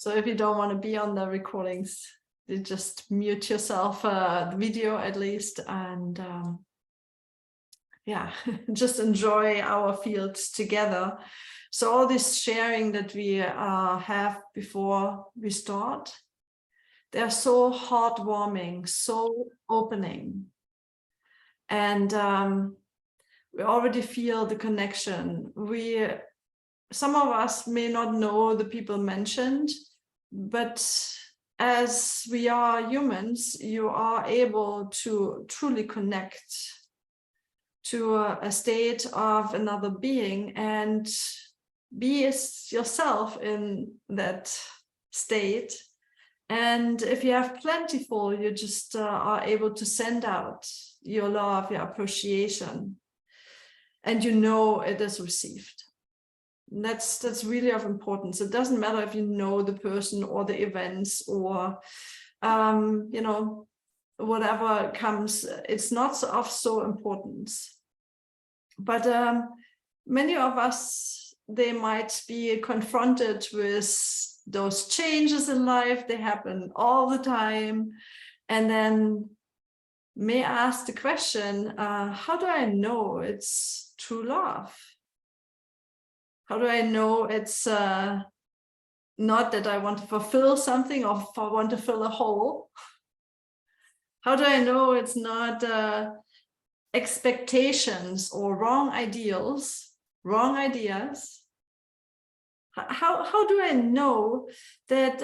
So if you don't want to be on the recordings, you just mute yourself, the video at least, and yeah, just enjoy our fields together. So all this sharing that we have before we start, they're so heartwarming, so opening. And we already feel the connection. Some of us may not know the people mentioned, but as we are humans, you are able to truly connect to a state of another being and be yourself in that state. And if you have plentiful, you just are able to send out your love, your appreciation, and you know it is received. And that's really of importance. It doesn't matter if you know the person or the events or you know, whatever comes, it's not of so importance. But many of us, they might be confronted with those changes in life. They happen all the time, and then may ask the question, how do I know it's true love? How do I know it's not that I want to fulfill something or if I want to fill a hole? How do I know it's not expectations or wrong ideals, wrong ideas? How do I know that,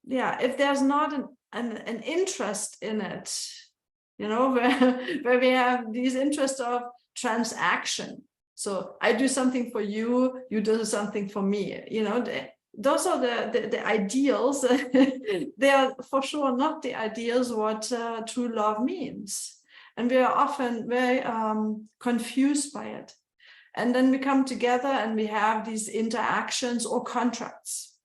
yeah, if there's not an interest in it, you know, where we have these interests of transaction. So I do something for you, you do something for me, you know, those are the ideals. They are for sure not the ideals what true love means. And we are often very confused by it. And then we come together and we have these interactions or contracts,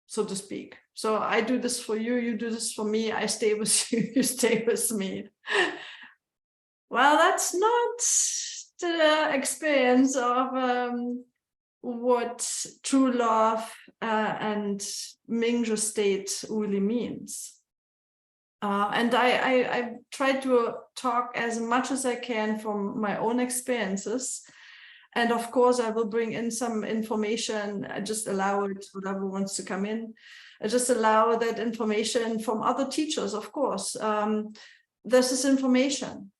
so to speak. So I do this for you, you do this for me, I stay with you, you stay with me. Well, that's not the experience of what true love and Mingju state really means. And I try to talk as much as I can from my own experiences. And of course, I will bring in some information. I just allow it, whoever wants to come in. I just allow that information from other teachers, of course. This is information.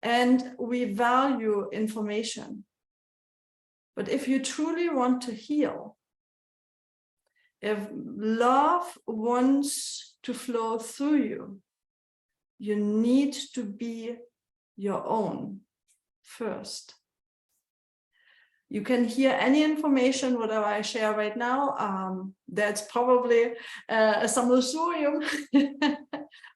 And we value information. But if you truly want to heal, if love wants to flow through you, you need to be your own first. You can hear any information, whatever I share right now. That's probably a sammelsurium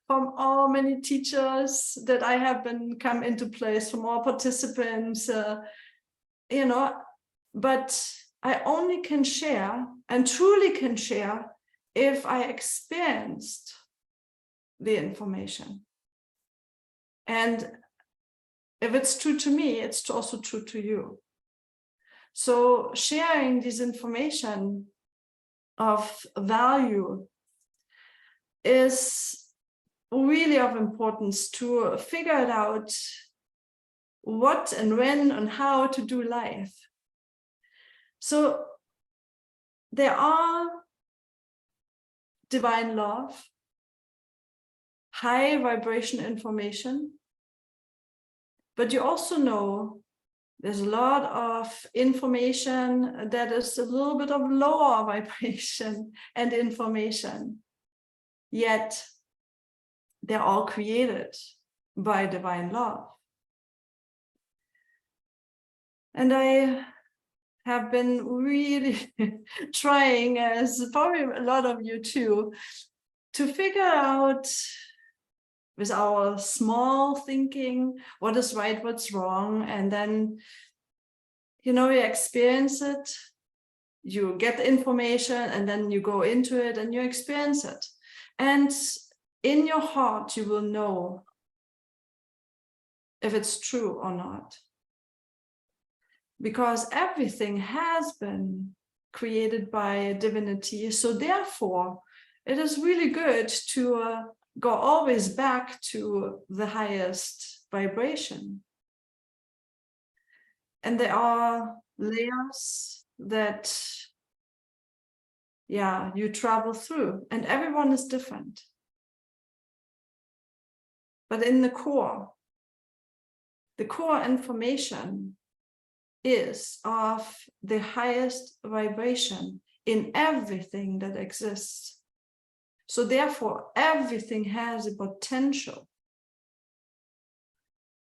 from all many teachers that I have come into place, from all participants, you know, but I only can share and truly can share if I experienced the information. And if it's true to me, it's also true to you. So sharing this information of value is really of importance to figure it out what and when and how to do life. So there are divine love, high vibration information, but you also know there's a lot of information that is a little bit of lower vibration and information, yet they're all created by divine love. And I have been really trying, as probably a lot of you too, to figure out with our small thinking, what is right, what's wrong. And then, you know, you experience it, you get the information, and then you go into it and you experience it. And in your heart, you will know if it's true or not. because everything has been created by divinity. So therefore, it is really good to go always back to the highest vibration. And there are layers that, yeah, you travel through, and everyone is different. But in the core information is of the highest vibration in everything that exists. So therefore, everything has a potential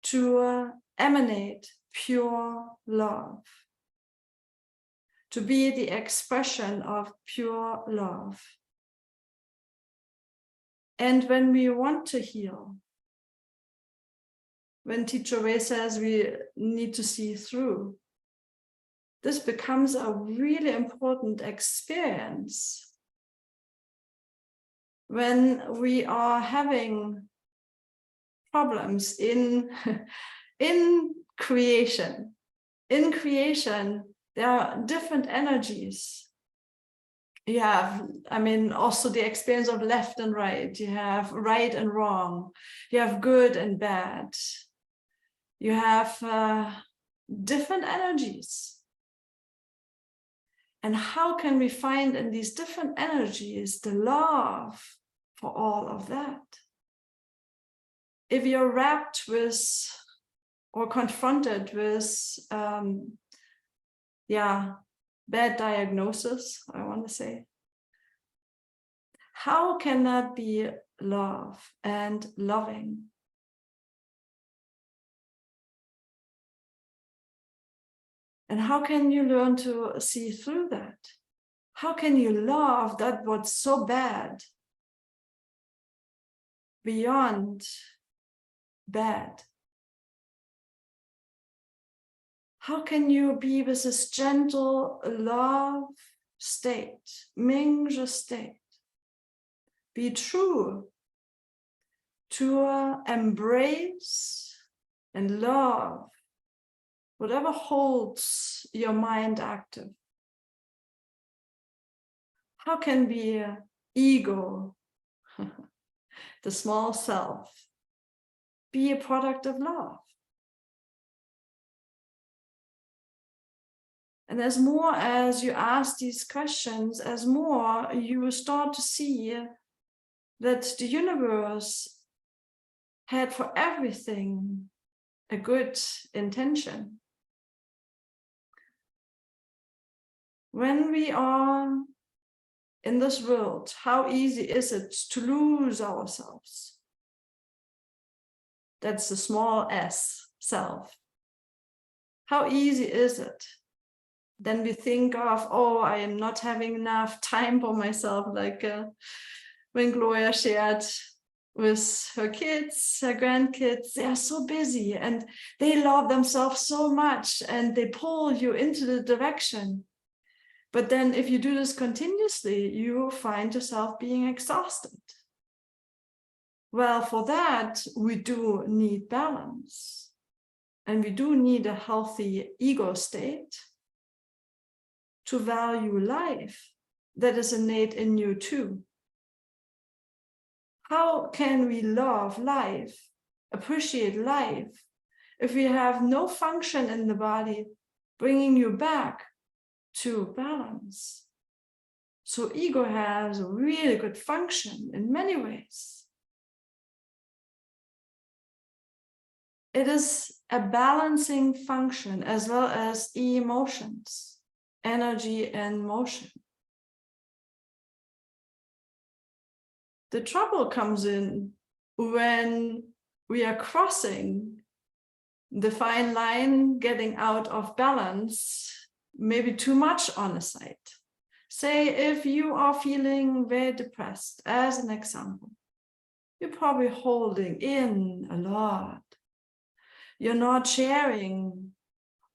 to emanate pure love, to be the expression of pure love. And when we want to heal, when Teacher Ray says we need to see through, this becomes a really important experience when we are having problems in creation. In creation, there are different energies. You have, also the experience of left and right. You have right and wrong. You have good and bad. You have different energies. And how can we find in these different energies the love for all of that? If you're wrapped with or confronted with bad diagnosis, I want to say, how can that be love and loving? And how can you learn to see through that? How can you love that what's so bad beyond bad? How can you be with this gentle love state, Mingzhi state? Be true to embrace and love whatever holds your mind active. How can the ego, the small self, be a product of love? And as more as you ask these questions, as more you will start to see that the universe had for everything a good intention. When we are in this world, how easy is it to lose ourselves? That's the small s, self. How easy is it? Then we think of, oh, I am not having enough time for myself, like when Gloria shared with her kids, her grandkids, they are so busy and they love themselves so much and they pull you into the direction. But then if you do this continuously, you find yourself being exhausted. Well, for that, we do need balance. And we do need a healthy ego state to value life that is innate in you too. How can we love life, appreciate life, if we have no function in the body bringing you back to balance? So ego has a really good function in many ways. It is a balancing function as well as emotions, energy and motion. The trouble comes in when we are crossing the fine line, getting out of balance, maybe too much on a side. Say if you are feeling very depressed, as an example, you're probably holding in a lot. You're not sharing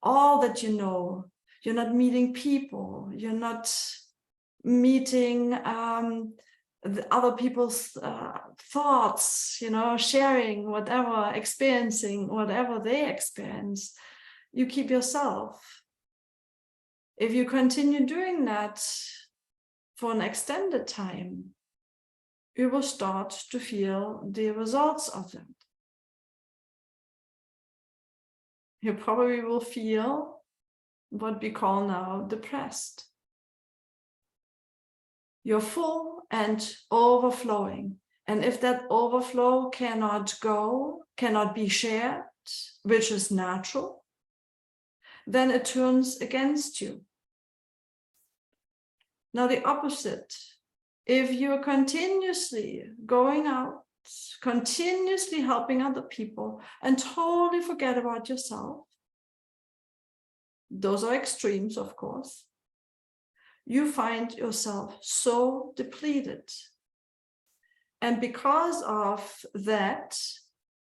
all that you know. You're not meeting people. You're not meeting the other people's thoughts, sharing whatever, experiencing whatever they experience. You keep yourself. If you continue doing that for an extended time, you will start to feel the results of that. You probably will feel what we call now depressed. You're full and overflowing. And if that overflow cannot be shared, which is natural, then it turns against you. Now the opposite, if you're continuously going out, continuously helping other people and totally forget about yourself, those are extremes, of course, you find yourself so depleted. And because of that,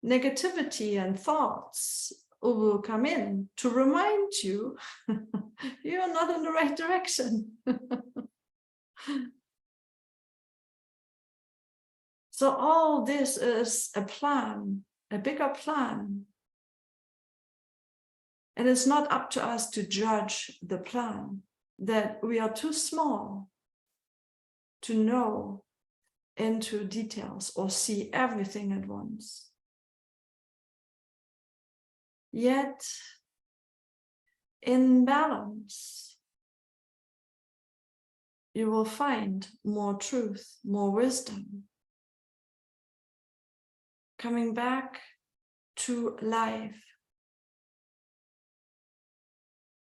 negativity and thoughts will come in to remind you you're not in the right direction. So all this is a plan, a bigger plan. And it's not up to us to judge the plan, that we are too small to know into details or see everything at once. Yet, in balance, you will find more truth, more wisdom, coming back to life.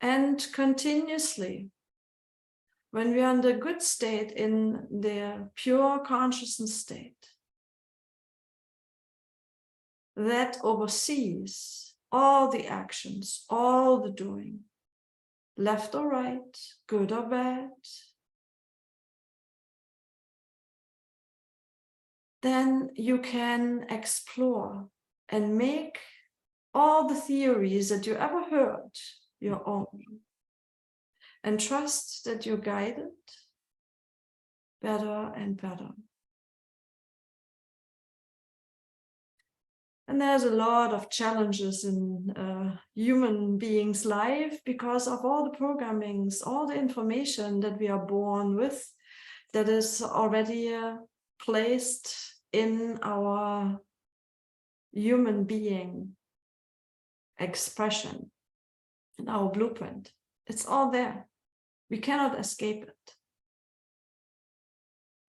And continuously, when we are in the good state, in the pure consciousness state, that oversees all the actions, all the doing, left or right, good or bad, then you can explore and make all the theories that you ever heard your own, and trust that you're guided better and better. And there's a lot of challenges in human beings' life because of all the programmings, all the information that we are born with, that is already placed in our human being expression, in our blueprint. It's all there. We cannot escape it.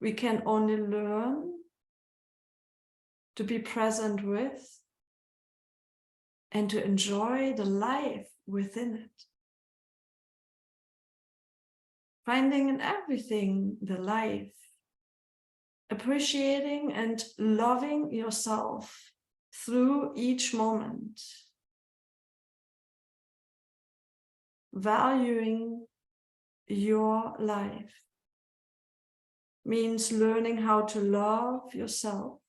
We can only learn to be present with and to enjoy the life within it. Finding in everything the life, appreciating and loving yourself through each moment, valuing your life means learning how to love yourself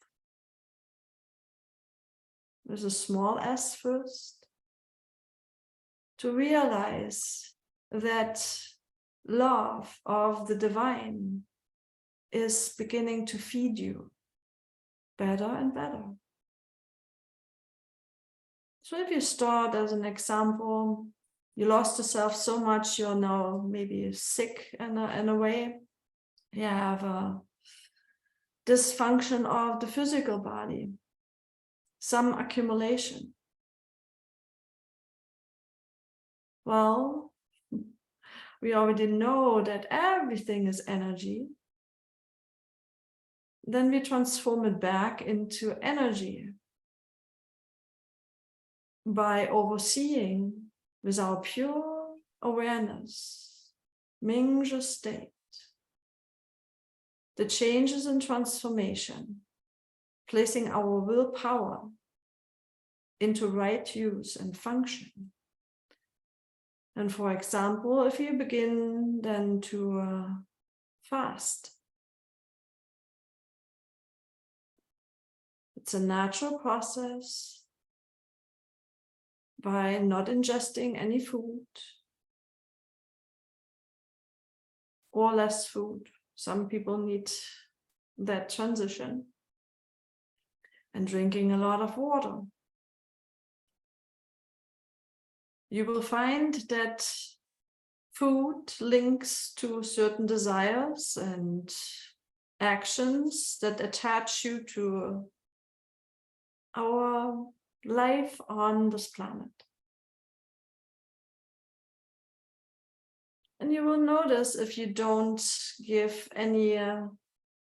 with a small s first, to realize that love of the divine is beginning to feed you better and better. So if you start as an example, you lost yourself so much, you're now maybe sick in a way. You have a dysfunction of the physical body, some accumulation. Well, we already know that everything is energy. Then we transform it back into energy by overseeing with our pure awareness, Mingzhi state, the changes and transformation, placing our willpower into right use and function. And for example, if you begin then to fast, it's a natural process by not ingesting any food or less food. Some people need that transition, and drinking a lot of water. You will find that Food links to certain desires and actions that attach you to our life on this planet. And you will notice if you don't give any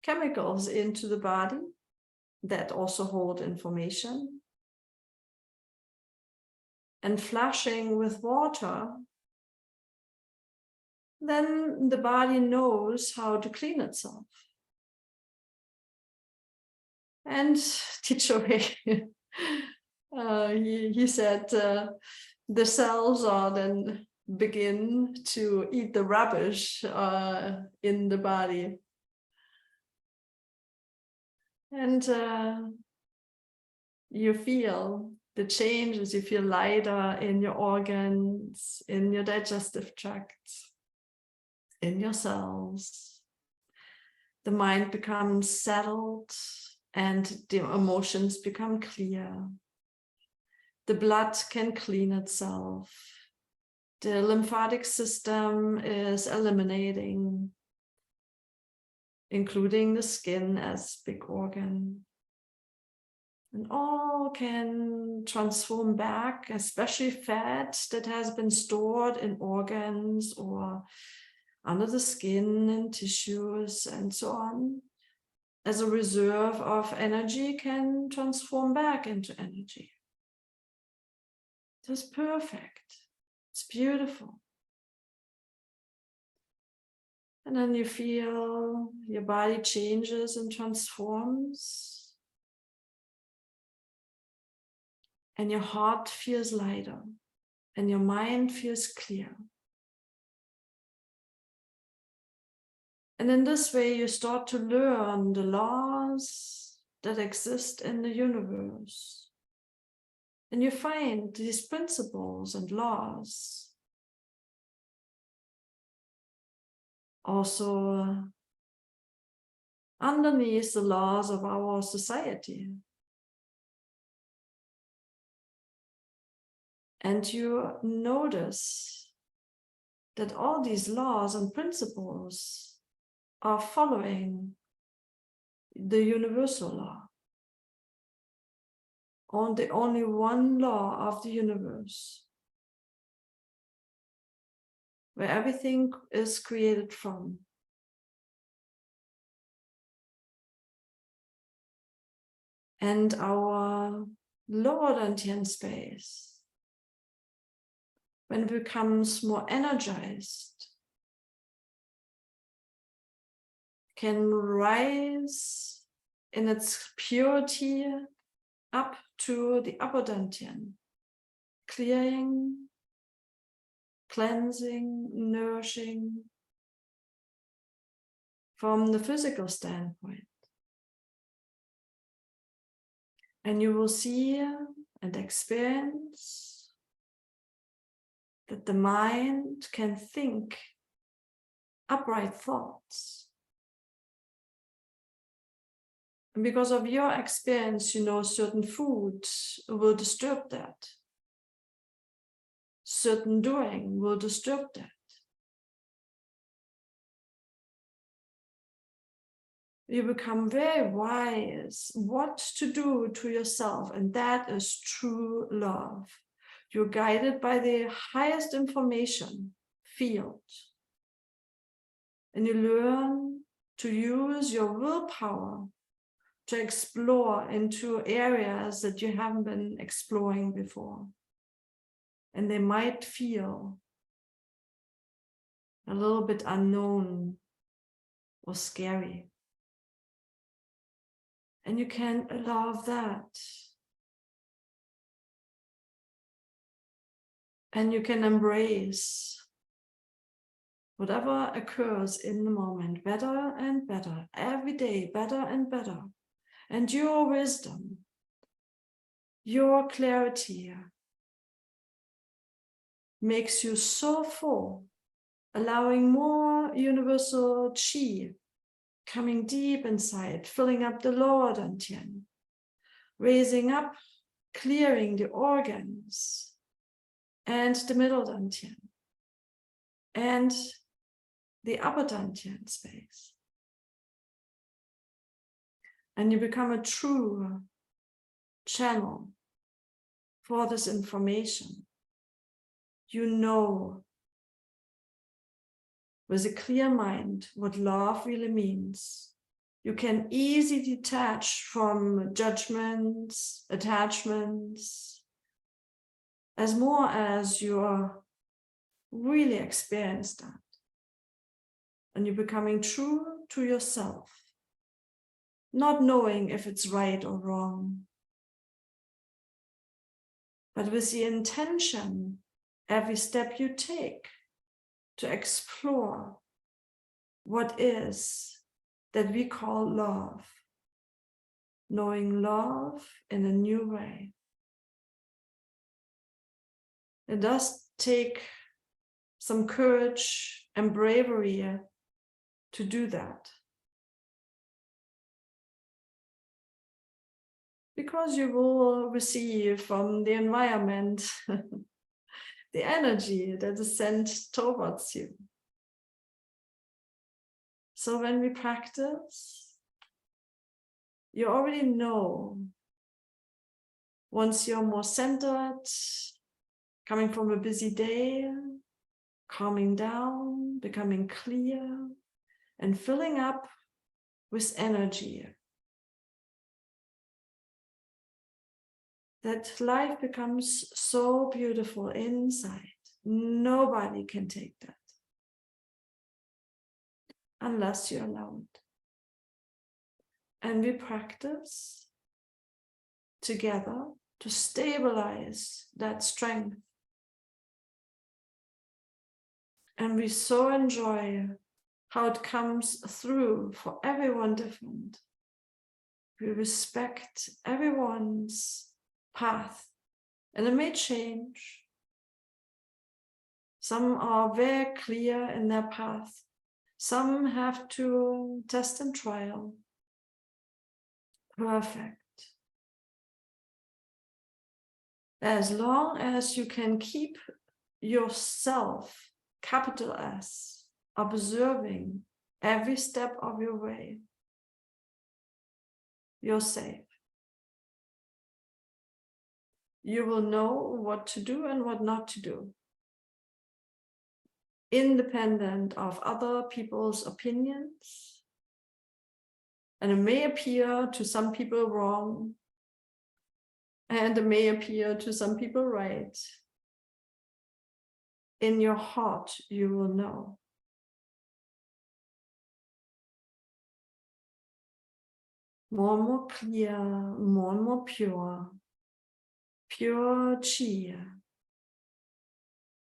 chemicals into the body that also hold information. And flushing with water, then the body knows how to clean itself. And teacher, he said the cells are then begin to eat the rubbish in the body. And you feel the changes, you feel lighter in your organs, in your digestive tract, in your cells. The mind becomes settled and the emotions become clear. The blood can clean itself. The lymphatic system is eliminating, including the skin as big organ. And all can transform back, especially fat that has been stored in organs or under the skin and tissues and so on. As a reserve of energy can transform back into energy. It's perfect. It's beautiful. And then you feel your body changes and transforms. And your heart feels lighter. And your mind feels clear. And in this way, you start to learn the laws that exist in the universe. And you find these principles and laws also underneath the laws of our society. And you notice that all these laws and principles are following the universal law. Only one law of the universe, where everything is created from. And our lower Dantian space, when it becomes more energized, can rise in its purity up to the upper Dantian, clearing, cleansing, nourishing from the physical standpoint. And you will see and experience that the mind can think upright thoughts. And because of your experience, you know certain food will disturb that. Certain doing will disturb that. You become very wise what to do to yourself, and that is true love. You're guided by the highest information field, and you learn to use your willpower to explore into areas that you haven't been exploring before. And they might feel a little bit unknown or scary. And you can allow that. And you can embrace whatever occurs in the moment, better and better, every day, better and better. And your wisdom, your clarity makes you so full, allowing more universal chi coming deep inside, filling up the lower dantian, raising up, clearing the organs and the middle dantian, and the Abundantian space. And you become a true channel for this information. You know with a clear mind what love really means. You can easily detach from judgments, attachments, as more as you are really experienced that. And you're becoming true to yourself, not knowing if it's right or wrong, but with the intention, every step you take to explore what is that we call love, knowing love in a new way. It does take some courage and bravery to do that. Because you will receive from the environment the energy that is sent towards you. So when we practice, you already know, once you're more centered, coming from a busy day, calming down, becoming clear, and filling up with energy, that life becomes so beautiful inside. Nobody can take that unless you allow it. And we practice together to stabilize that strength. And we so enjoy how it comes through for everyone different. We respect everyone's path, and it may change. Some are very clear in their path. Some have to test and trial. Perfect. As long as you can keep yourself, capital S, observing every step of your way, you're safe. You will know what to do and what not to do, independent of other people's opinions. And it may appear to some people wrong, and it may appear to some people right. In your heart, you will know. More and more clear, more and more pure chi,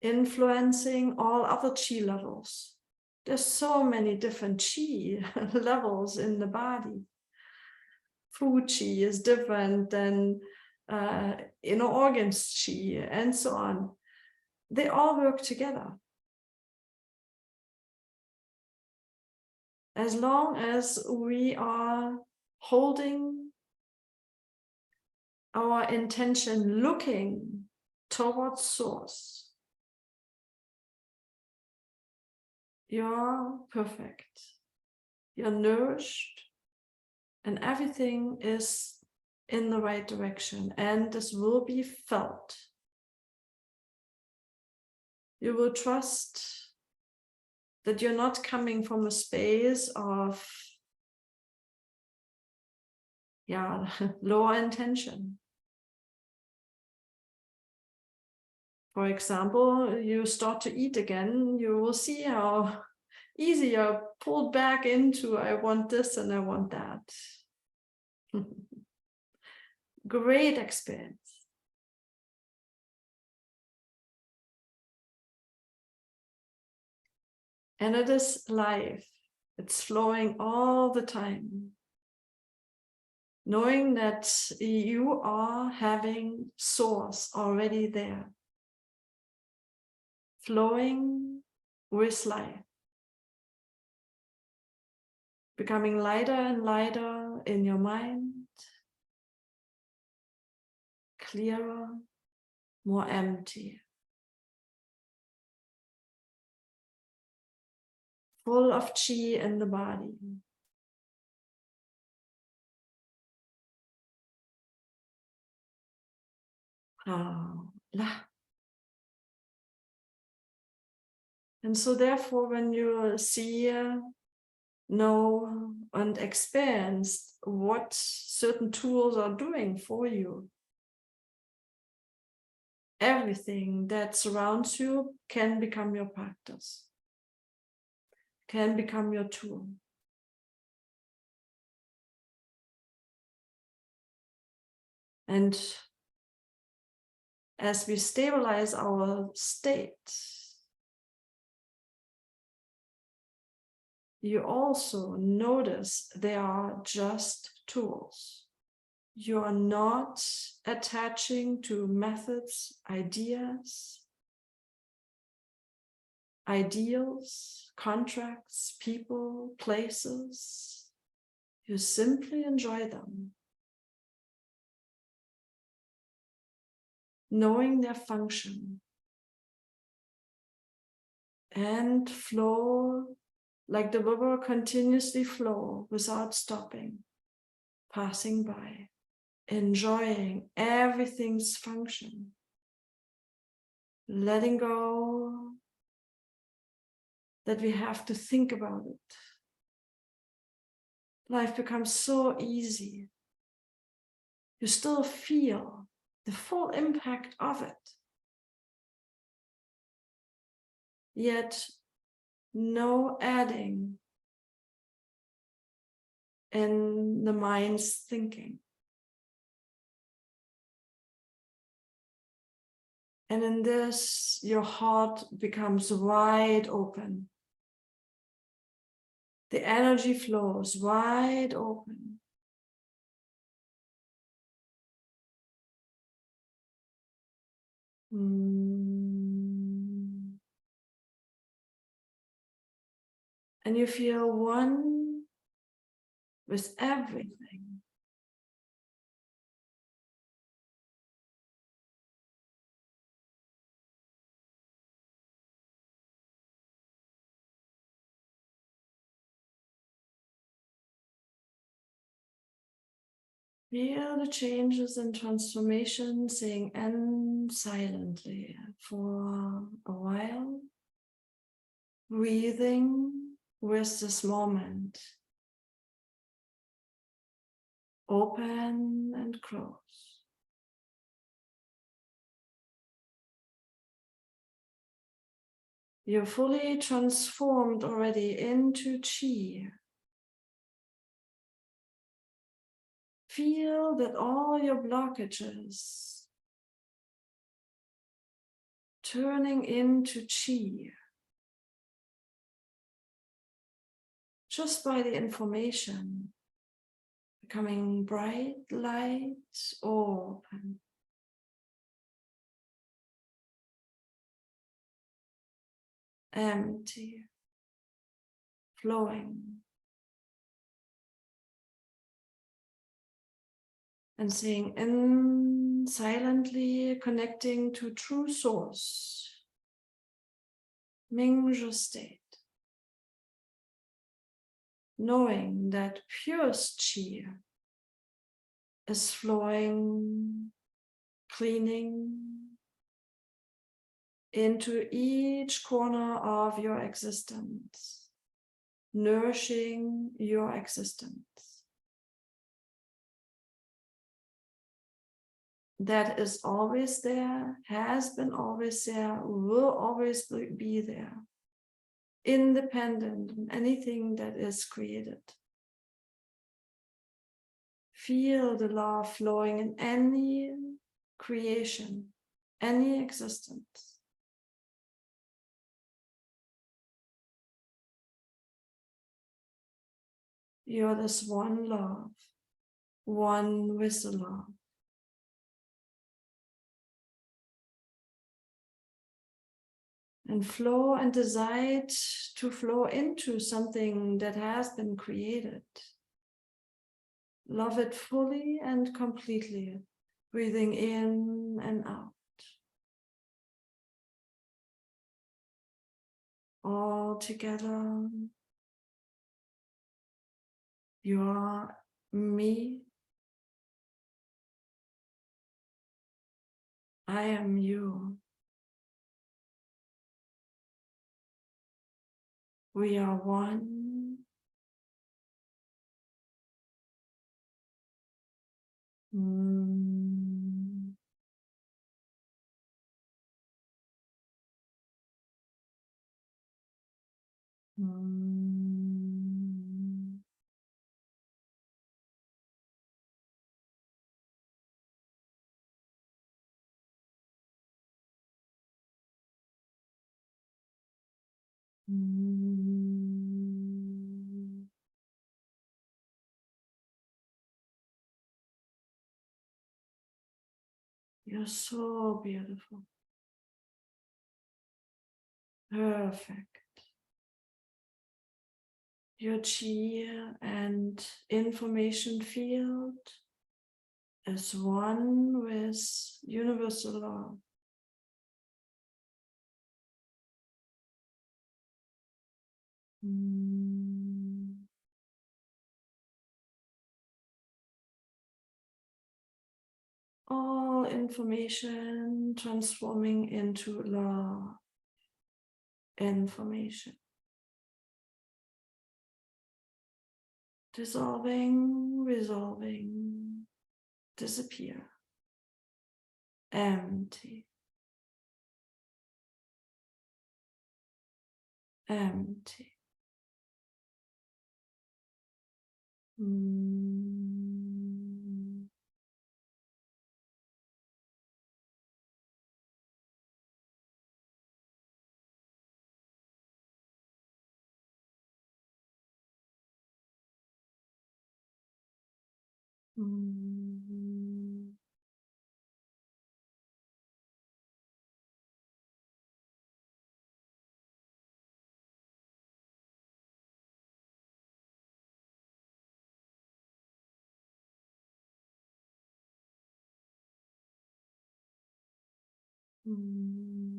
influencing all other chi levels. There's so many different chi levels in the body. Food chi is different than inner organs chi, and so on. They all work together. As long as we are holding our intention, looking towards source, you're perfect. You're nourished, and everything is in the right direction, and this will be felt. You will trust that you're not coming from a space of lower intention. For example, you start to eat again, you will see how easy you're pulled back into, I want this and I want that. Great experience. And it is life. It's flowing all the time. Knowing that you are having source already there. Flowing with life. Becoming lighter and lighter in your mind. Clearer, more empty. full of chi in the body. And so therefore, when you see, know, and experience what certain tools are doing for you, everything that surrounds you can become your practice, can become your tool. And as we stabilize our state, you also notice they are just tools. You are not attaching to methods, ideas, ideals, contracts, people, places. You simply enjoy them, knowing their function, and flow like the river continuously flow without stopping, passing by, enjoying everything's function, letting go that we have to think about it. Life becomes so easy. You still feel the full impact of it, yet no adding in the mind's thinking. And in this, your heart becomes wide open. The energy flows wide open. And you feel one with everything. Feel the changes and transformations, saying "and" silently for a while, breathing with this moment, open and close. You're fully transformed already into chi. Feel that all your blockages turning into chi just by the information, becoming bright light, open. Empty, flowing. And saying in, silently connecting to true source, Mingzhu state. Knowing that purest chi is flowing, cleaning into each corner of your existence, nourishing your existence. That is always there, has been always there, will always be there, independent of anything that is created. Feel the love flowing in any creation, any existence. You're this one love, one with the love. And flow and decide to flow into something that has been created. Love it fully and completely, breathing in and out. all together. You are me. I am you. We are one. Mm. Mm. Mm. You're so beautiful. Perfect. Your chi and information field is one with universal law. Mm. All information transforming into law. Information. Dissolving, resolving, disappear. Empty. Empty. Mm. Mm. Mm.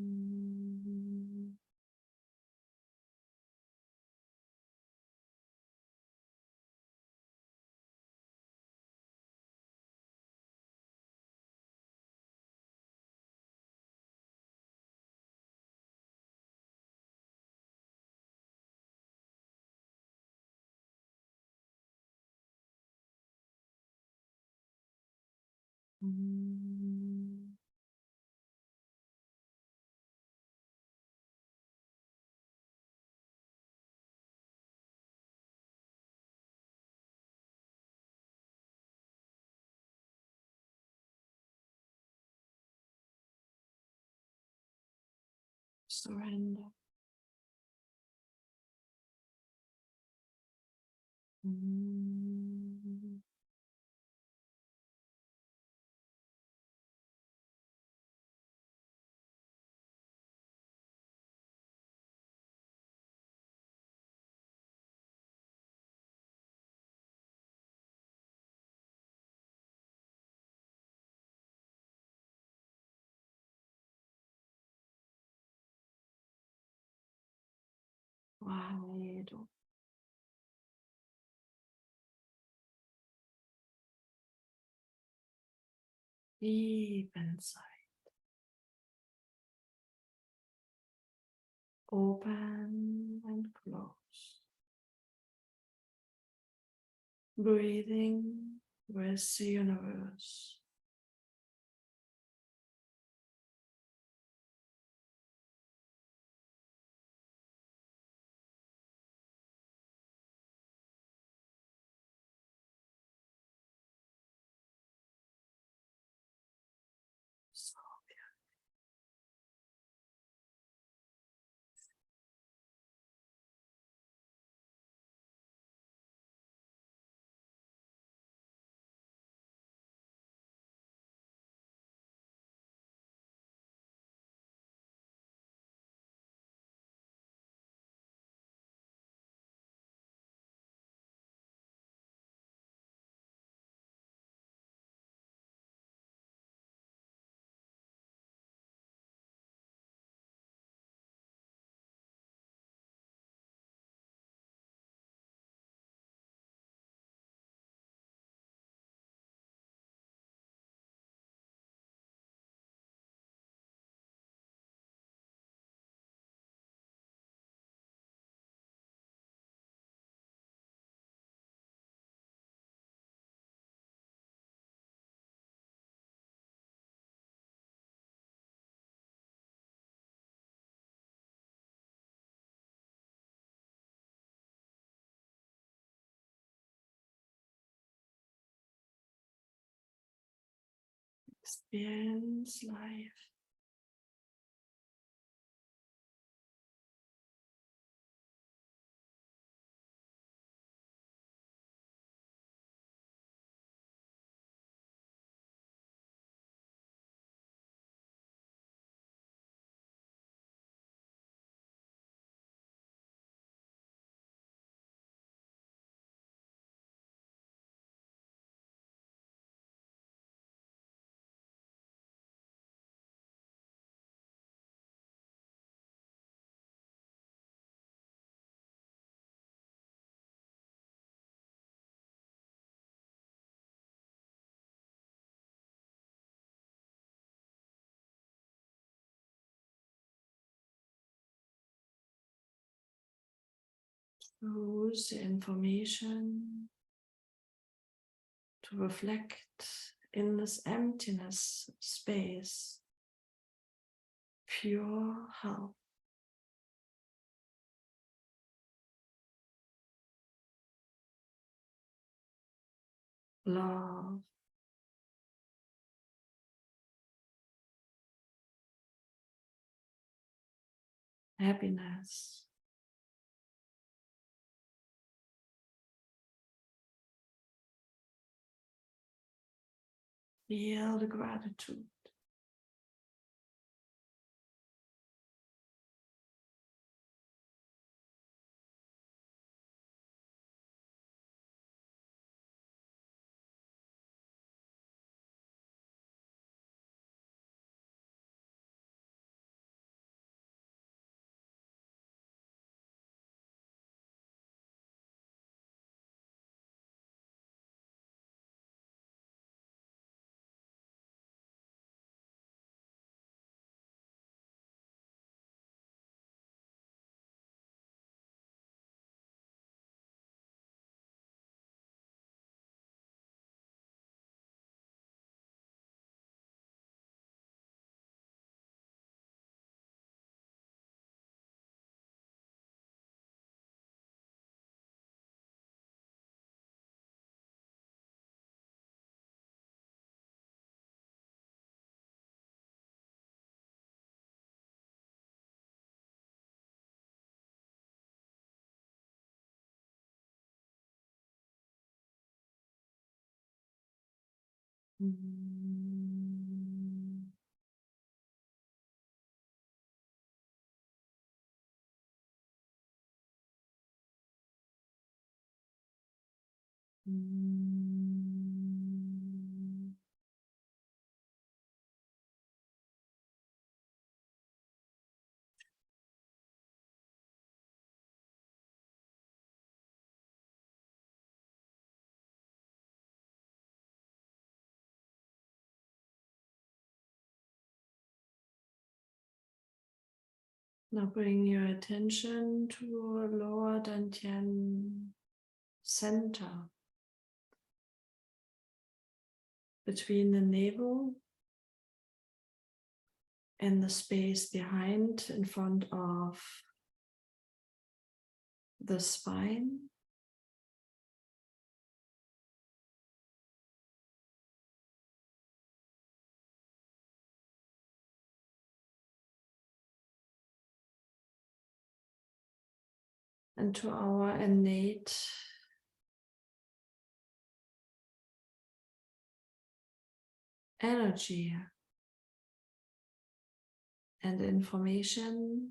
Mm. Surrender. Mm. Wide open. Deep inside. Open and close. Breathing with the universe. So Experience life. Use the information to reflect in this emptiness space, pure health. Love, happiness, feel the gratitude. Now bring your attention to a lower dantian center between the navel and the space behind in front of the spine. And to our innate energy and information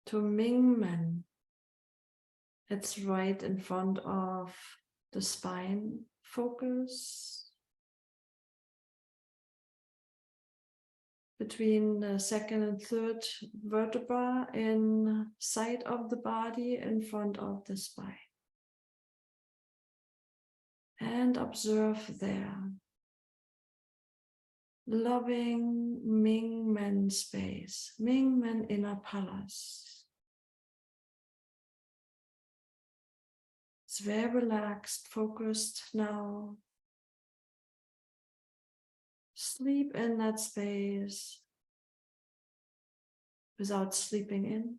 to Mingmen. It's right in front of the spine. Focus between the second and third vertebra inside of the body in front of the spine. And observe there. Loving Mingmen space, Mingmen inner palace. It's very relaxed, focused now. Sleep in that space without sleeping in.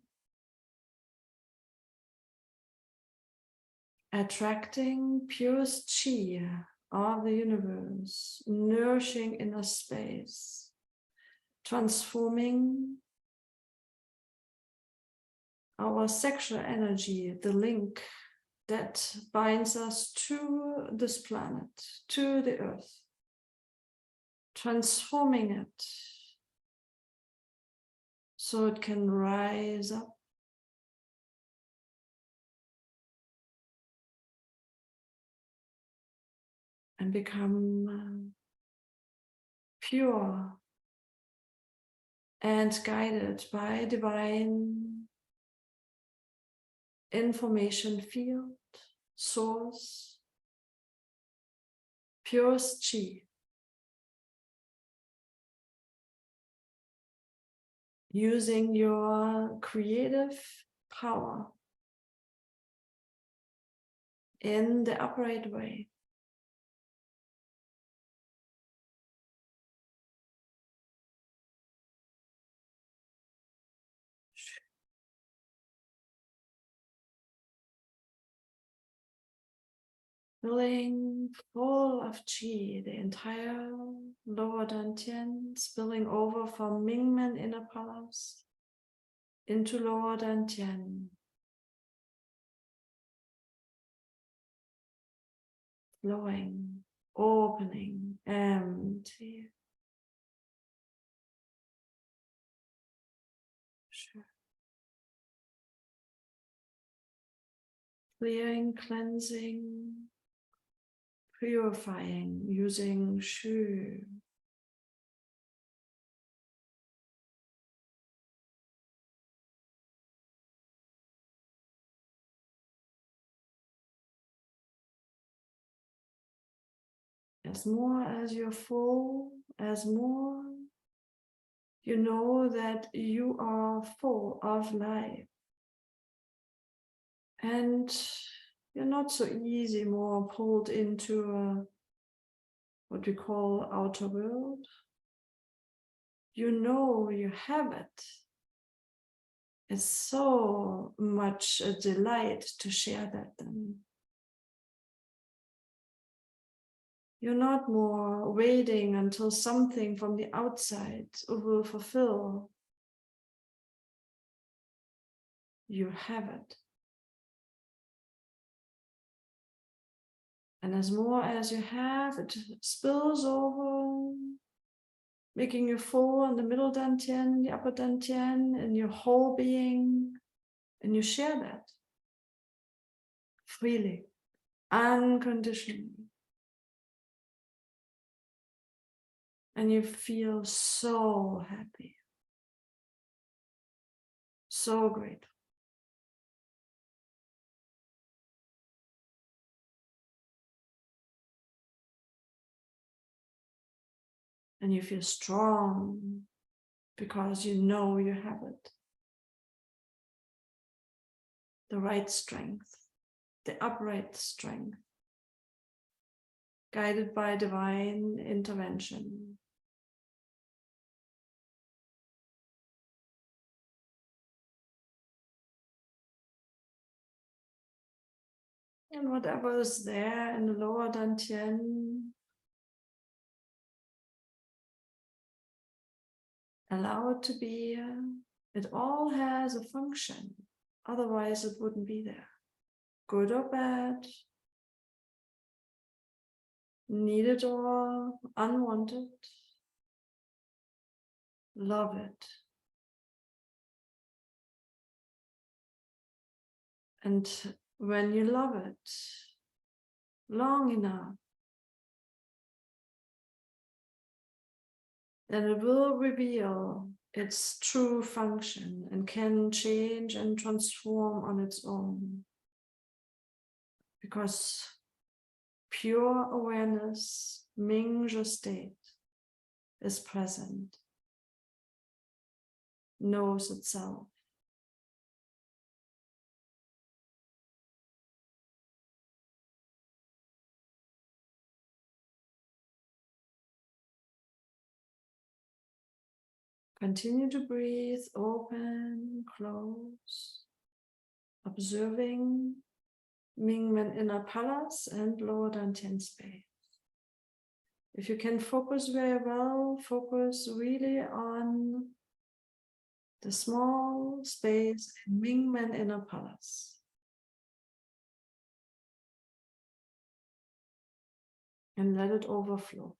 Attracting purest chi of the universe, nourishing inner space, transforming our sexual energy, the link that binds us to this planet, to the earth, transforming it so it can rise up and become pure and guided by divine information field, source, purest chi. Using your creative power in the upright way. Filling full of chi, the entire lower dantian, spilling over from Mingmen inner palace into lower dantian. Flowing, opening, empty. Sure. Clearing, cleansing, purifying, using shu. As more as you're full, as more you know that you are full of life. And you're not so easy more pulled into what we call outer world. You know you have it. It's so much a delight to share that then. You're not more waiting until something from the outside will fulfill. You have it. And as more as you have, it spills over, making you full in the middle dantian, the upper dantian, and your whole being. And you share that freely, unconditionally. And you feel so happy, so grateful. And you feel strong because you know you have it. The right strength, the upright strength, guided by divine intervention. And whatever is there in the lower dantian, allow it to be. It all has a function. Otherwise, it wouldn't be there. Good or bad, needed or unwanted. Love it. And when you love it long enough, then it will reveal its true function and can change and transform on its own. Because pure awareness, Mingzhe state, is present, knows itself. Continue to breathe, open, close, observing Mingmen inner palace and lower dantian space. If you can focus very well, focus really on the small space in Mingmen Inner Palace. And let it overflow.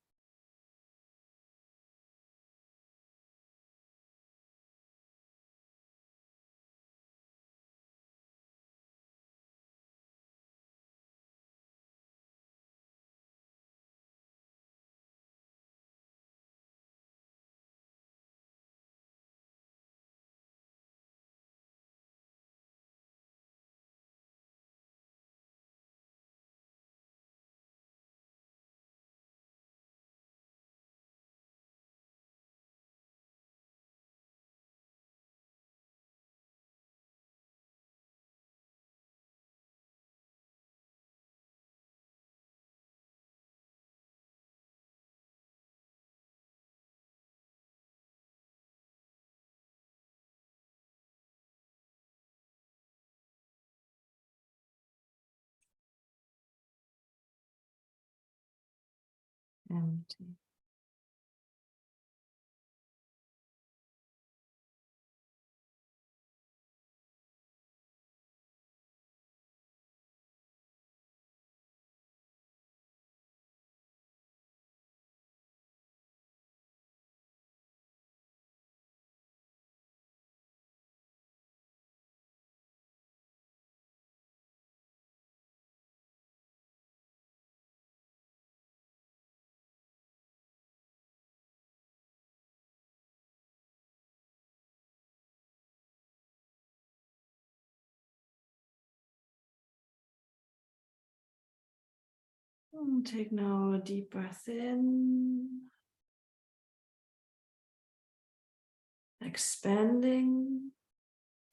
Empty. Take now a deep breath in, expanding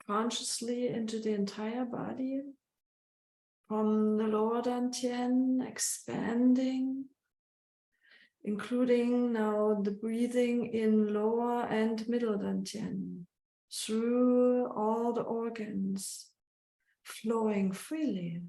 consciously into the entire body, from the lower dantian, expanding, including now the breathing in lower and middle dantian, through all the organs, flowing freely.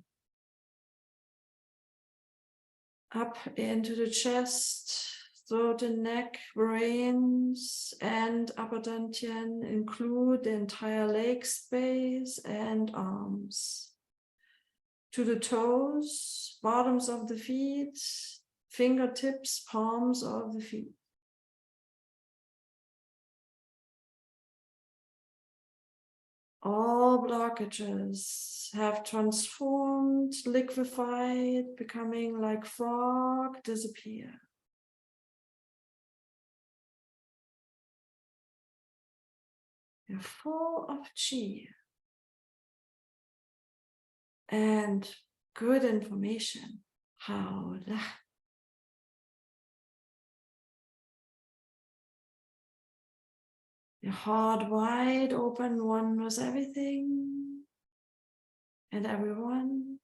Up into the chest, throat and neck, brains, and upper dantian include the entire leg space and arms. To the toes, bottoms of the feet, fingertips, palms of the feet. All blockages have transformed, liquefied, becoming like frog, disappear. You're full of chi and good information. How your heart wide open, one with everything and everyone.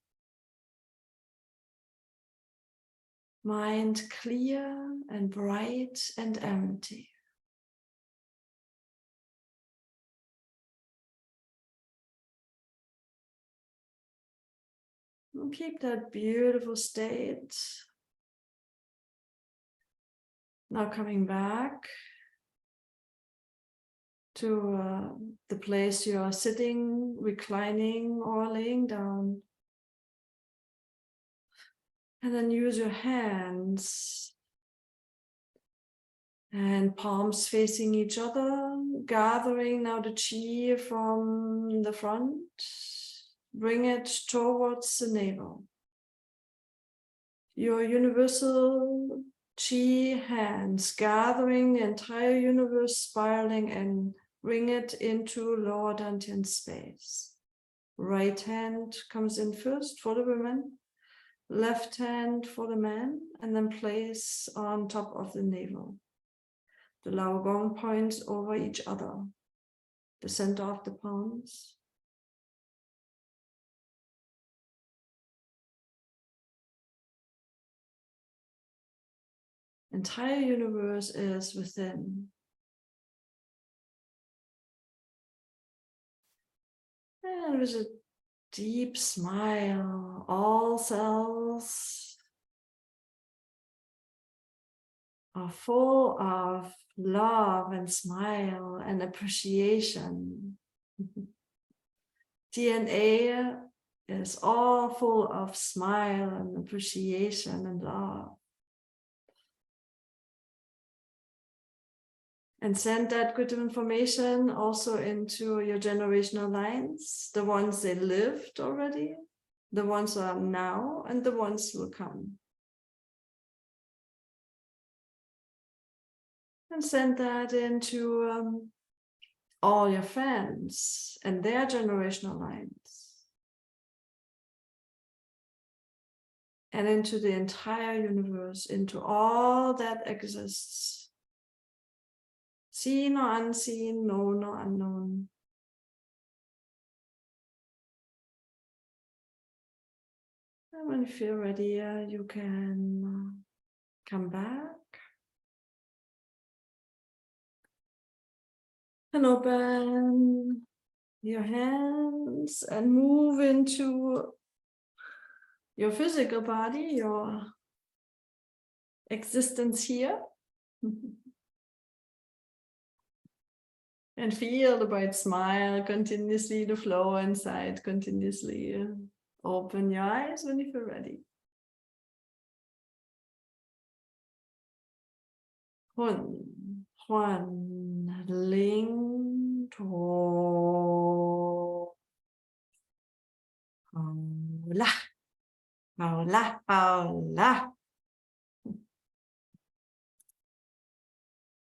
Mind clear and bright and empty. And keep that beautiful state. Now coming back to the place you are sitting, reclining, or laying down. And then use your hands and palms facing each other, gathering now the chi from the front. Bring it towards the navel. Your universal chi hands, gathering the entire universe, spiraling and bring it into lower dantian space. Right hand comes in first for the women, left hand for the man, and then place on top of the navel. The Lao Gong points over each other, the center of the palms. Entire universe is within. And with a deep smile, all cells are full of love and smile and appreciation. DNA is all full of smile and appreciation and love. And send that good information also into your generational lines, the ones they lived already, the ones that are now, and the ones who will come. And send that into all your friends and their generational lines. And into the entire universe, into all that exists. Seen or unseen, known or unknown. And when you feel ready, you can come back and open your hands and move into your physical body, your existence here. And feel the bright smile continuously, the flow inside continuously. Open your eyes when you feel ready. Huan, Ling, To, La, La, La.